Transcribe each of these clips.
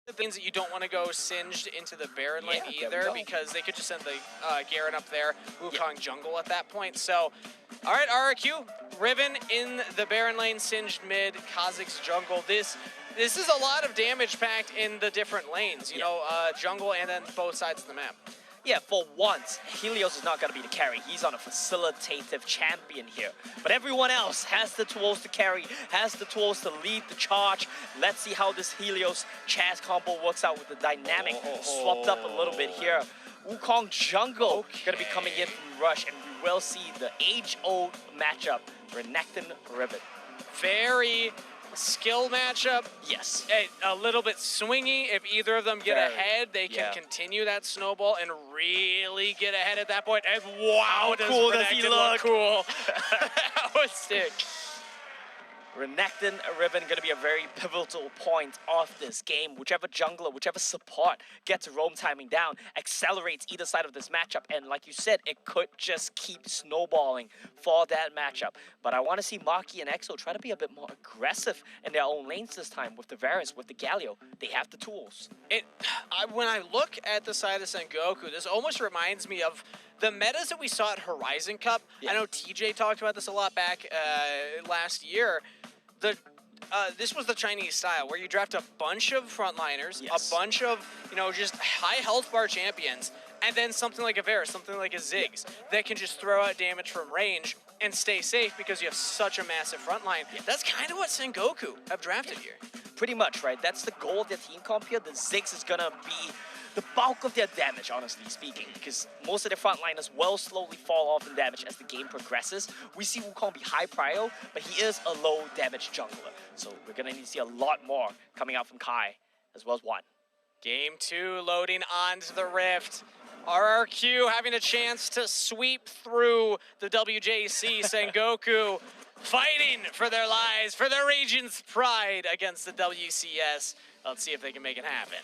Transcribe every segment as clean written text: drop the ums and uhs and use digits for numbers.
the things that you don't want to go singed into the Baron lane Yeah, either, because they could just send the Garen up there, Wukong jungle at that point. So, all right, RRQ, Riven in the Baron lane, singed mid, Kha'Zix's jungle. This is a lot of damage packed in the different lanes, you know, jungle and then both sides of the map. Yeah, for once, Helios is not going to be the carry. He's on a facilitative champion here. But everyone else has the tools to carry, has the tools to lead the charge. Let's see how this Helios Chaz combo works out with the dynamic swapped up a little bit here. Wukong jungle going to be coming in from Rush, and we will see the age-old matchup, Renekton Riven. Very skill matchup. Yes. A little bit swingy. If either of them get ahead, they can continue that snowball and really get ahead at that point. And wow, cool does he look? Cool. That was sick. Renekton Riven going to be a very pivotal point of this game. Whichever jungler, whichever support gets roam timing down, accelerates either side of this matchup. And like you said, it could just keep snowballing for that matchup. But I want to see Maki and EXO try to be a bit more aggressive in their own lanes this time with the Varus, with the Galio. They have the tools. When I look at the side of Sengoku, this almost reminds me of the metas that we saw at Horizon Cup. I know TJ talked about this a lot back last year. This was the Chinese style, where you draft a bunch of frontliners, a bunch of, just high health bar champions, and then something like a Varus, something like a Ziggs, that can just throw out damage from range and stay safe because you have such a massive frontline. That's kind of what Sengoku have drafted here. Pretty much, right? That's the goal of their team comp here. The Ziggs is going to be the bulk of their damage, honestly speaking, because most of their frontliners will slowly fall off in damage as the game progresses. We see Wukong be high prio, but he is a low damage jungler. So we're going to need to see a lot more coming out from Kai, as well as One. Game 2 loading onto the Rift. RRQ having a chance to sweep through the WJC. Sengoku fighting for their lives, for their region's pride against the WCS. Let's see if they can make it happen.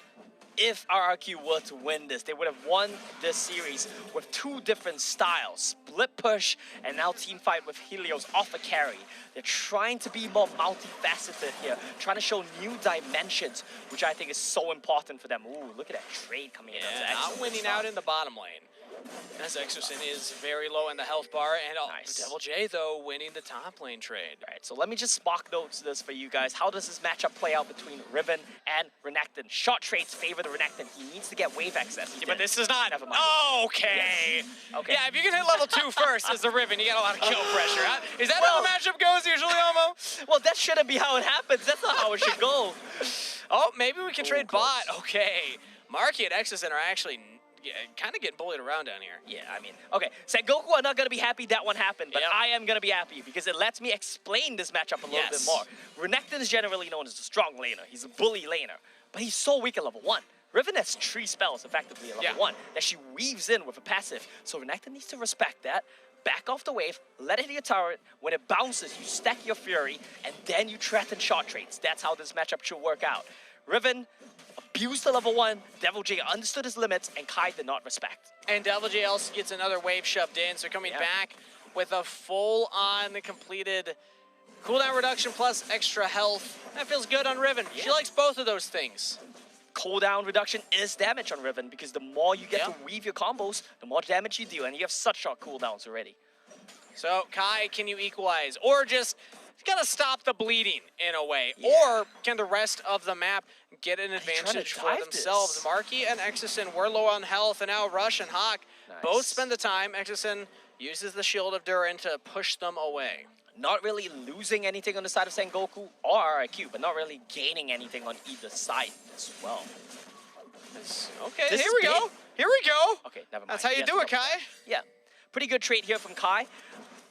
If RRQ were to win this, they would have won this series with two different styles. Split push and now team fight with Helios off a carry. They're trying to be more multifaceted here, trying to show new dimensions, which I think is so important for them. Ooh, look at that trade coming in. Yeah, not winning out in the bottom lane. As Exosin is very low in the health bar, and Devil J, though, winning the top lane trade. All right, so let me just spark notes this for you guys. How does this matchup play out between Riven and Renekton? Short trades favor the Renekton. He needs to get wave access. But this is not. Never mind. Okay. Yes. Okay. Yeah, if you can hit level 2 first as the Riven, you got a lot of kill pressure. Huh? Is that how the matchup goes usually, Omo? Well, that shouldn't be how it happens. That's not how it should go. Oh, maybe we can trade bot. Okay. Marky and Exosin are actually kind of getting bullied around down here. Yeah, I mean, okay, Sengoku are not going to be happy that one happened, but I am going to be happy because it lets me explain this matchup a little bit more. Renekton is generally known as a strong laner. He's a bully laner, but he's so weak at level 1. Riven has 3 spells effectively at level 1 that she weaves in with a passive, so Renekton needs to respect that. Back off the wave, let it hit your turret. When it bounces, you stack your Fury, and then you threaten short trades. That's how this matchup should work out. Riven abused the level 1, Devil J understood his limits, and Kai did not respect. And Devil J also gets another wave shoved in, so coming back with a full-on completed cooldown reduction plus extra health. That feels good on Riven. She likes both of those things. Cooldown reduction is damage on Riven, because the more you get to weave your combos, the more damage you do, and you have such short cooldowns already. So, Kai, can you equalize? Or just gotta stop the bleeding in a way. Or can the rest of the map get an advantage for themselves? Marky and Exosin were low on health, and now Rush and Hawk both spend the time. Exosin uses the Shield of Durin to push them away. Not really losing anything on the side of Sengoku or RRQ, but not really gaining anything on either side as well. Okay, here we go. Here we go. Okay, never mind. That's how you do it, Kai. Yeah, pretty good trade here from Kai.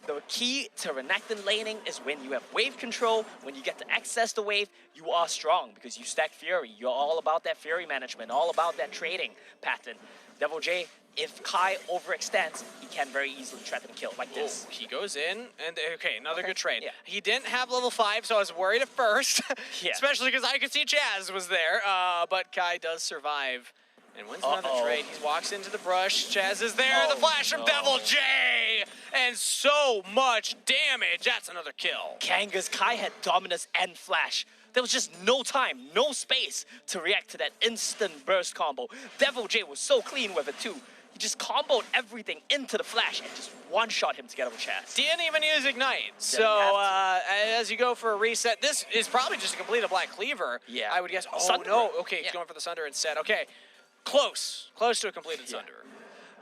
The key to Renekton laning is when you have wave control, when you get to access the wave, you are strong because you stack Fury. You're all about that Fury management, all about that trading pattern. Devil J, if Kai overextends, he can very easily threaten kill like this. He goes in, and okay, another good trade. He didn't have level 5, so I was worried at first, especially because I could see Chaz was there, but Kai does survive. And wins another trade. He walks into the brush. Chaz is there. The flash from Devil J. And so much damage. That's another kill. Kanga's Kai had dominance and flash. there was just no time, no space to react to that instant burst combo. Devil J was so clean with it too. He just comboed everything into the flash and just one-shot him together with Chaz. Didn't even use Ignite. So as you go for a reset, this is probably just a complete Black Cleaver. Yeah. I would guess. Oh, Sunder. no. Okay, he's going for the Sunder instead. Okay. Close to a completed Sunder.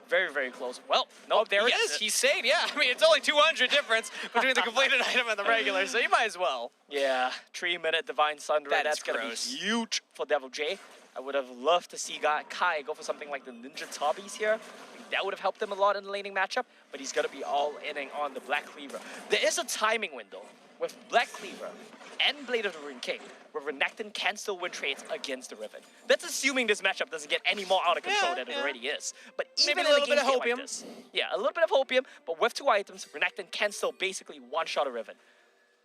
Very, very close. Well, nope, there it is. He's saved. Yeah, I mean, it's only 200 difference between the completed item and the regular, so you might as well. Yeah, 3-minute Divine Sunder. That's going to be huge for Devil J. I would have loved to see Kai go for something like the Ninja Tubbies here. That would have helped him a lot in the laning matchup, but he's going to be all inning on the Black Cleaver. There is a timing window with Black Cleaver and Blade of the Rune King, where Renekton can still win trades against the Riven. That's assuming this matchup doesn't get any more out of control than it already is. But even maybe a little bit of like hopium. this, a little bit of hopium, but with 2 items, Renekton can still basically one-shot a Riven.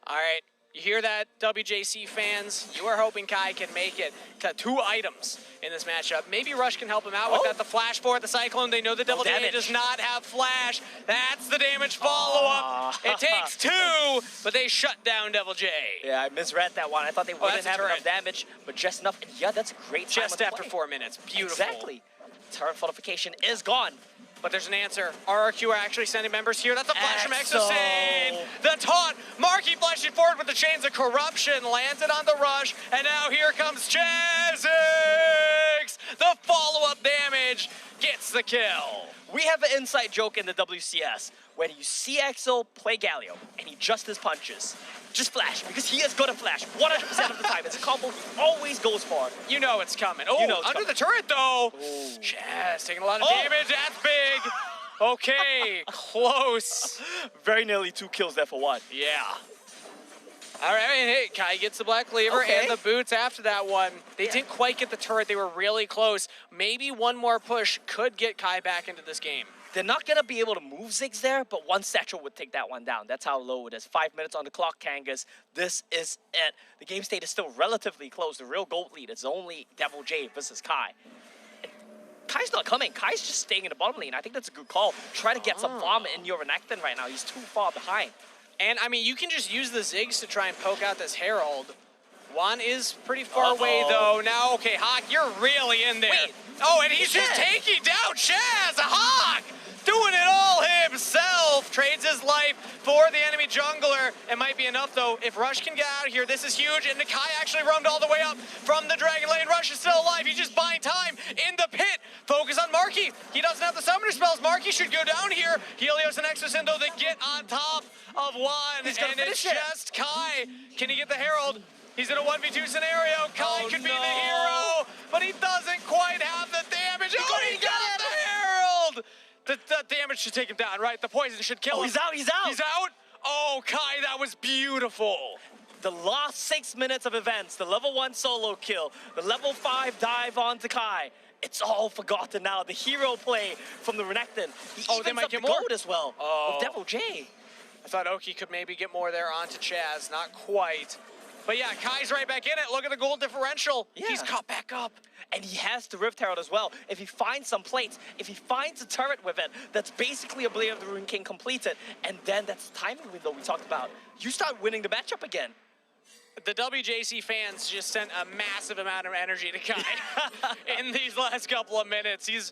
All right. You hear that, WJC fans? You are hoping Kai can make it to 2 items in this matchup. Maybe Rush can help him out with that. The flash for it, the Cyclone. They know the Devil J does not have flash. That's the damage follow-up. It takes 2, but they shut down Devil J. Yeah, I misread that one. I thought they wouldn't have enough damage, but just enough. And yeah, that's a great time just after 4 minutes. Beautiful. Exactly. Turret fortification is gone. But there's an answer. RRQ are actually sending members here. That's a flash from Exosane. The taunt. Marky flashing forward with the Chains of Corruption. Landed on the rush. And now here comes Chazix. The follow-up damage gets the kill. We have an inside joke in the WCS. When you see Exo play Galio and he just his punches, just flash, because he is going to flash 100% of the time. It's a combo he always goes for. You know it's coming. Oh, under the turret, though. Chaz taking a lot of damage. That's big. Okay, close. Very nearly 2 kills there for 1. Yeah. All right, hey, Kai gets the Black Cleaver and the boots after that one. They didn't quite get the turret. They were really close. Maybe one more push could get Kai back into this game. They're not going to be able to move Ziggs there, but one satchel would take that one down. That's how low it is. 5 minutes on the clock, Kangas. This is it. The game state is still relatively close. The real gold lead is only Devil J versus Kai. And Kai's not coming. Kai's just staying in the bottom lane. I think that's a good call. Try to get some farm in your Renekton right now. He's too far behind. And, I mean, you can just use the Ziggs to try and poke out this Herald. Juan is pretty far away, though. Now, okay, Hawk, you're really in there. Wait, and he's just taking down Chaz. Hawk doing it all himself. Trades his life for the enemy jungler. It might be enough, though. If Rush can get out of here, this is huge. And Nakai actually roamed all the way up from the Dragon Lane. Rush is still alive. He's just buying time in the pit. Focus on Marky. He doesn't have the summoner spells. Marky should go down here. Helios and Exorcindo, they get on top of one. And it's just Kai. Can he get the Herald? He's in a 1v2 scenario. Kai could be the hero, but he doesn't quite have the damage. He got the Herald! The damage should take him down, right? The poison should kill him. He's out. He's out? Oh, Kai, that was beautiful. The last 6 minutes of events, the level 1 solo kill, the level 5 dive onto Kai. It's all forgotten now. The hero play from the Renekton. They might get more gold as well with Devil J. I thought Oki could maybe get more there onto Chaz. Not quite. But yeah, Kai's right back in it. Look at the gold differential. Yeah. He's caught back up. And he has the Rift Herald as well. If he finds some plates, if he finds a turret with it, that's basically a Blade of the Rune King completed. And then that's the timing window we talked about. You start winning the matchup again. The WJC fans just sent a massive amount of energy to Kai in these last couple of minutes. He's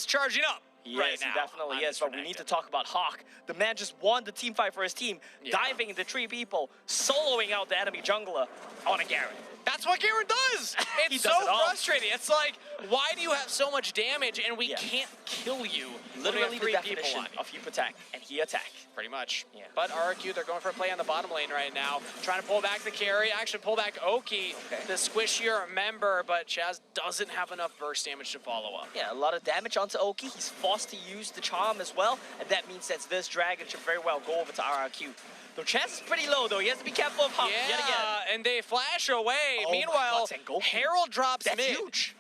charging up. Right now, he definitely is, but we need to talk about Hawk. The man just won the team fight for his team, diving into 3 people, soloing out the enemy jungler on a Garen. That's what Garen does! It's so frustrating. It's like, why do you have so much damage and we can't kill you? Literally the definition of you protect and he attack. Pretty much. Yeah. But RRQ, they're going for a play on the bottom lane right now. Trying to pull back the carry, actually pull back Oki, the squishier member, but Chaz doesn't have enough burst damage to follow up. Yeah, a lot of damage onto Oki. He's forced to use the charm as well, and that means that this dragon should very well go over to RRQ. The chance is pretty low, though. He has to be careful of Hawk yet again. And they flash away. Meanwhile, Herald drops mid. That's huge.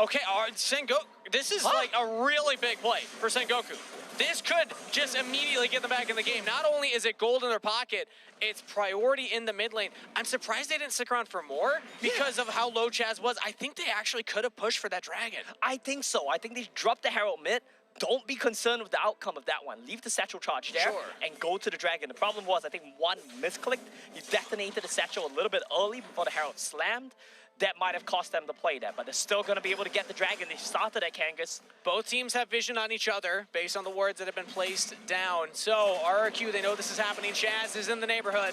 Okay, Sengoku, this is like a really big play for Sengoku. This could just immediately get them back in the game. Not only is it gold in their pocket, it's priority in the mid lane. I'm surprised they didn't stick around for more because of how low Chaz was. I think they actually could have pushed for that dragon. I think so. I think they dropped the Herald mid, don't be concerned with the outcome of that one. Leave the satchel charge there and go to the dragon. The problem was, I think one misclicked. He detonated the satchel a little bit early before the Herald slammed. That might have cost them the play there, but they're still going to be able to get the dragon. They started at Kangas. Both teams have vision on each other based on the wards that have been placed down. So RRQ, they know this is happening. Chaz is in the neighborhood.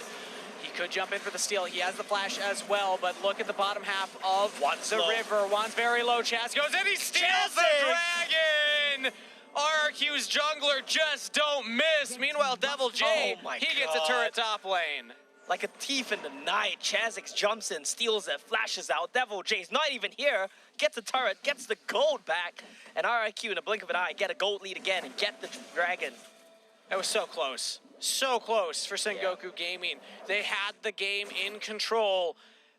He could jump in for the steal. He has the flash as well, but look at the bottom half of the river. Juan's very low. Chaz goes in. He steals the dragon. RRQ's jungler just don't miss. Meanwhile, Devil J, he gets a turret top lane. Like a thief in the night, Chazix jumps in, steals it, flashes out. Devil J's not even here, gets a turret, gets the gold back, and RRQ in a blink of an eye get a gold lead again and get the dragon. That was so close. So close for Sengoku Gaming. They had the game in control,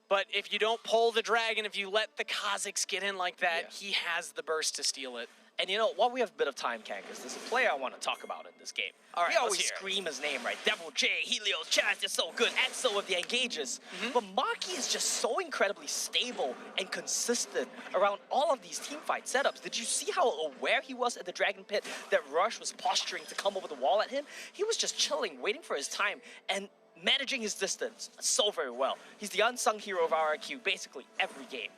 but if you don't pull the dragon, if you let the Kha'Zix get in like that, he has the burst to steal it. And you know, while we have a bit of time, Kangas, there's a player I want to talk about in this game. All right, we always scream his name, right? Devil J, Helios, Chaz, they're so good, Exo with the engages. But Maki is just so incredibly stable and consistent around all of these teamfight setups. Did you see how aware he was at the Dragon Pit that Rush was posturing to come over the wall at him? He was just chilling, waiting for his time, and managing his distance so very well. He's the unsung hero of RRQ basically every game.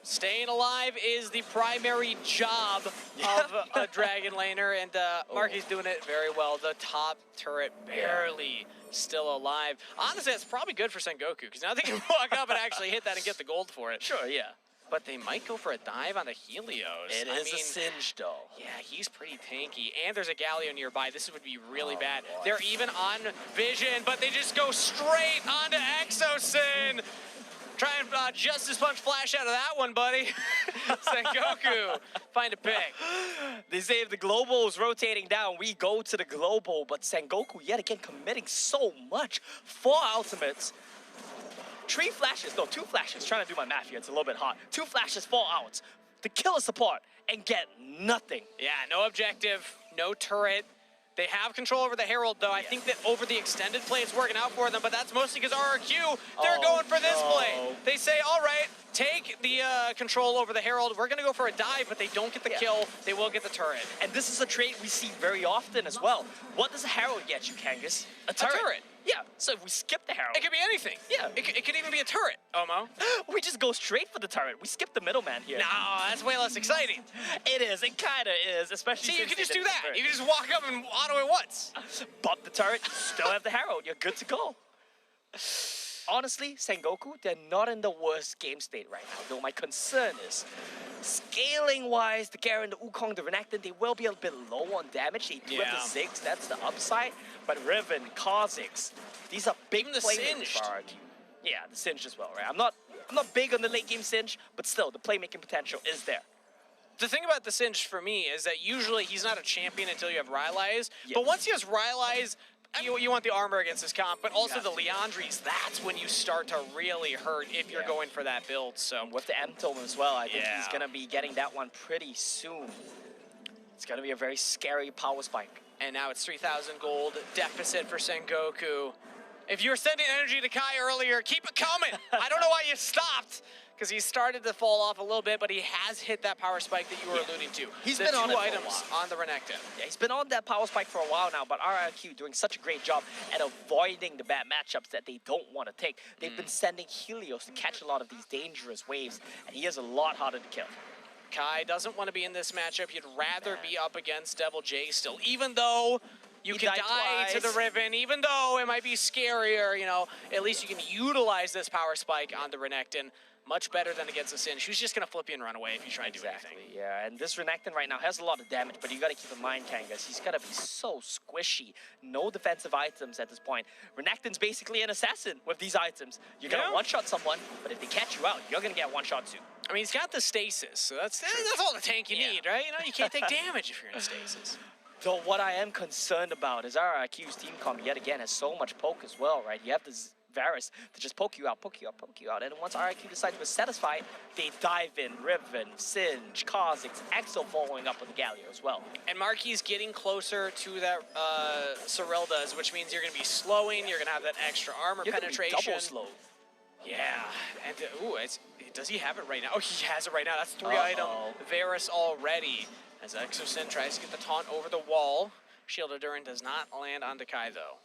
Staying alive is the primary job of a Dragon Laner, and Marky's doing it very well. The top turret barely still alive. Honestly, that's probably good for Sengoku, because now they can walk up and actually hit that and get the gold for it. Sure, yeah. But they might go for a dive on the Helios. It is a Singe, though. Yeah, he's pretty tanky. And there's a Galio nearby. This would be really bad. Boy. They're even on Vision, but they just go straight onto Exosin. Try and Justice Punch flash out of that one, buddy. Sengoku, find a pick. They say if the global is rotating down, we go to the global, but Sengoku yet again committing so much. 4 ultimates. 3 flashes, no, 2 flashes. Trying to do my math here, it's a little bit hot. 2 flashes, 4 outs to kill a support and get nothing. Yeah, no objective, no turret. They have control over the Herald, though. I think that over the extended play, it's working out for them, but that's mostly because RRQ, they're going for this play. They say, all right, take the control over the Herald. We're going to go for a dive, but they don't get the kill. They will get the turret. And this is a trait we see very often as well. What does a Herald get you, Kangas? A turret. Yeah, so if we skip the Herald... It could be anything. Yeah. It could even be a turret, Omo. We just go straight for the turret. We skip the middleman here. No, that's way less exciting. It is. It kind of is, especially See, you can just do that. You can just walk up and auto it once. Bump the turret, still have the Herald. You're good to go. Honestly, Sengoku, they're not in the worst game state right now, though my concern is scaling-wise, the Garen, the Wukong, the Renekton, they will be a bit low on damage. They do have the Ziggs, that's the upside. But Riven, Kha'Zix, these are big playmakers for RRQ. Yeah, the Singe as well, right? I'm not big on the late game Singe, but still, the playmaking potential is there. The thing about the Singe for me is that usually he's not a champion until you have Rylai's. But once he has Rylai's, you want the armor against his comp, but also the Liandry's, that's when you start to really hurt if you're going for that build. So with the M-Tome as well, I think he's going to be getting that one pretty soon. It's going to be a very scary power spike. And now it's 3,000 gold deficit for Sengoku. If you were sending energy to Kai earlier, keep it coming. I don't know why you stopped, because he started to fall off a little bit, but he has hit that power spike that you were alluding to. He's been on 2 items on the Renekton. Yeah, he's been on that power spike for a while now, but RRQ doing such a great job at avoiding the bad matchups that they don't want to take. They've been sending Helios to catch a lot of these dangerous waves, and he is a lot harder to kill. Kai doesn't want to be in this matchup. He'd rather be up against Devil J still, even though you can die to the Riven, even though it might be scarier, you know, at least you can utilize this power spike on the Renekton. Much better than against a Singe, who's just going to flip you and run away if you try to do anything. Yeah, and this Renekton right now has a lot of damage, but you got to keep in mind, Kangas, he's got to be so squishy. No defensive items at this point. Renekton's basically an assassin with these items. You're going to one-shot someone, but if they catch you out, you're going to get one-shot too. I mean, he's got the stasis, so that's all the tank you need, right? You know, you can't take damage if you're in stasis. Though what I am concerned about is RRQ's team comp yet again has so much poke as well, right? You have this Varus to just poke you out, poke you out, poke you out. And once RRQ decides to satisfy, they dive in. Riven, Singe, Kha'Zix, Exo following up with the Galio as well. And Marky's getting closer to that Sorel does, which means you're going to be slowing, you're going to have that extra armor penetration. Double slow. Yeah, and ooh, it's does he have it right now? Oh, he has it right now. That's 3-item Varus already. As Exosin tries to get the taunt over the wall. Shield of Durin does not land on Dekai, though.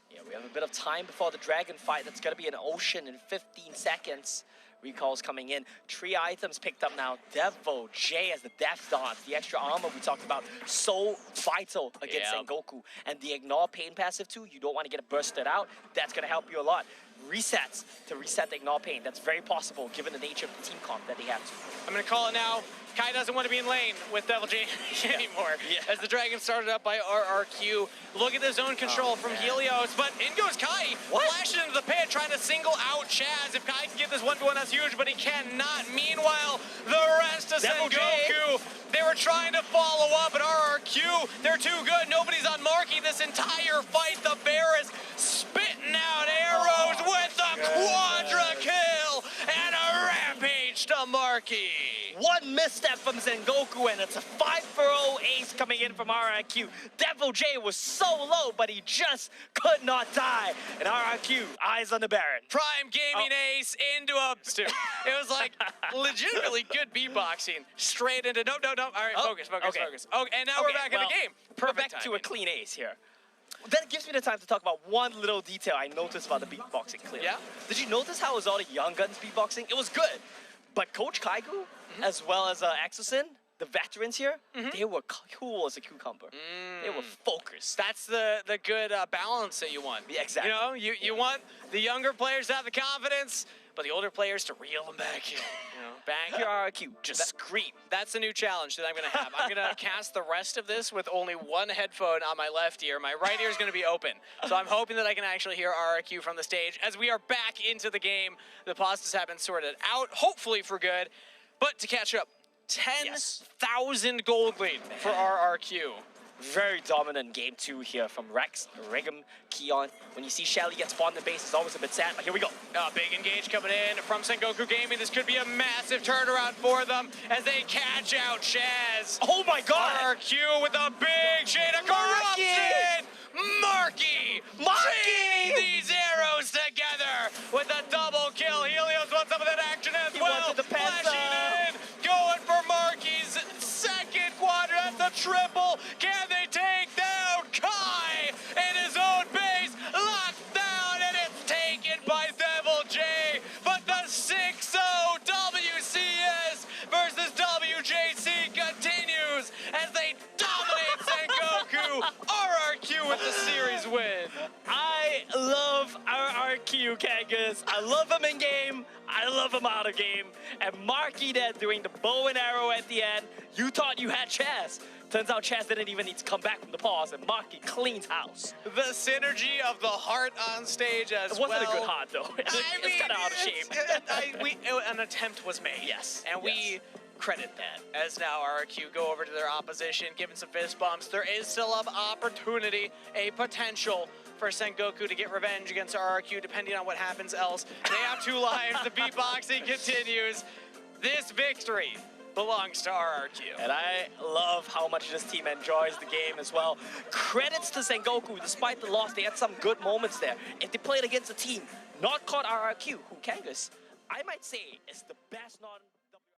Yeah, we have a bit of time before the dragon fight. That's going to be an ocean in 15 seconds. Recalls coming in. 3 items picked up now. Devo, J as the Death Dance. The extra armor we talked about. So vital against Sengoku. And the Ignore Pain passive too. You don't want to get it bursted out. That's going to help you a lot. Resets to reset the Ignore Pain. That's very possible given the nature of the team comp that they have to. I'm going to call it now. Kai doesn't want to be in lane with Devil J anymore. As the Dragon started up by RRQ. Look at the zone control from Helios, but in goes Kai. Flashes into the pit, trying to single out Chaz. If Kai can get this 1v1, that's huge, but he cannot. Meanwhile, the rest of Sengoku, they were trying to follow up, but RRQ, they're too good. Nobody's on Marky this entire fight. The Varus spitting out arrows with the quadra kill and a rampage to Marky. One misstep from Sengoku, and it's a 5-for-0 ace coming in from RRQ. Devil J was so low, but he just could not die. And RRQ, eyes on the Baron. Prime gaming ace into a... It was like legitimately good beatboxing. Straight into... No. All right, focus. Oh, and now we're back in the game. Perfect back to a clean ace here. That gives me the time to talk about one little detail I noticed about the beatboxing clip. Yeah? Did you notice how it was all the young guns beatboxing? It was good. But Coach Kaigu, as well as Exosin, the veterans here, they were cool as a cucumber. They were focused. That's the good balance that you want. Yeah, exactly. You know, you want the younger players to have the confidence, but the older players to reel them back in. You know, back your RRQ, just scream. That's the new challenge that I'm going to have. I'm going to cast the rest of this with only one headphone on my left ear. My right ear is going to be open. So I'm hoping that I can actually hear RRQ from the stage as we are back into the game. The pauses have been sorted out, hopefully for good. But to catch up, 10,000 gold lead for RRQ. Very dominant game 2 here from Rex, Regum, Keon. When you see Shelly get spawned in the base, it's always a bit sad, but here we go. Big engage coming in from Sengoku Gaming. This could be a massive turnaround for them as they catch out Chaz. Oh my god! RRQ with a big shade of corruption! Marky! Chain these arrows together with a double kill. Helios wants some of that action as well. Flashing in, going for Marky's second quadrant, the triple. Can they take down Kai in his own base? Locked down, and it's taken by Devil J. But the 6-0 WCS versus WJC continues as they dominate Sengoku. RRQ with the series win. I love RRQ, Kangas. I love him in game. I love him out of game. And Marky there doing the bow and arrow at the end. You thought you had Chaz. Turns out Chaz didn't even need to come back from the pause, and Marky cleans house. The synergy of the heart on stage as well. It wasn't a good heart, though. It's kind of out of shape. An attempt was made. Yes. And we credit that as now RRQ go over to their opposition, giving some fist bumps. There is still an opportunity, a potential for Sengoku to get revenge against RRQ, depending on what happens else. They have 2 lives. The beatboxing continues. This victory belongs to RRQ. And I love how much this team enjoys the game as well. Credits to Sengoku. Despite the loss, they had some good moments there. If they played against a team not called RRQ, who Kangas, I might say is the best non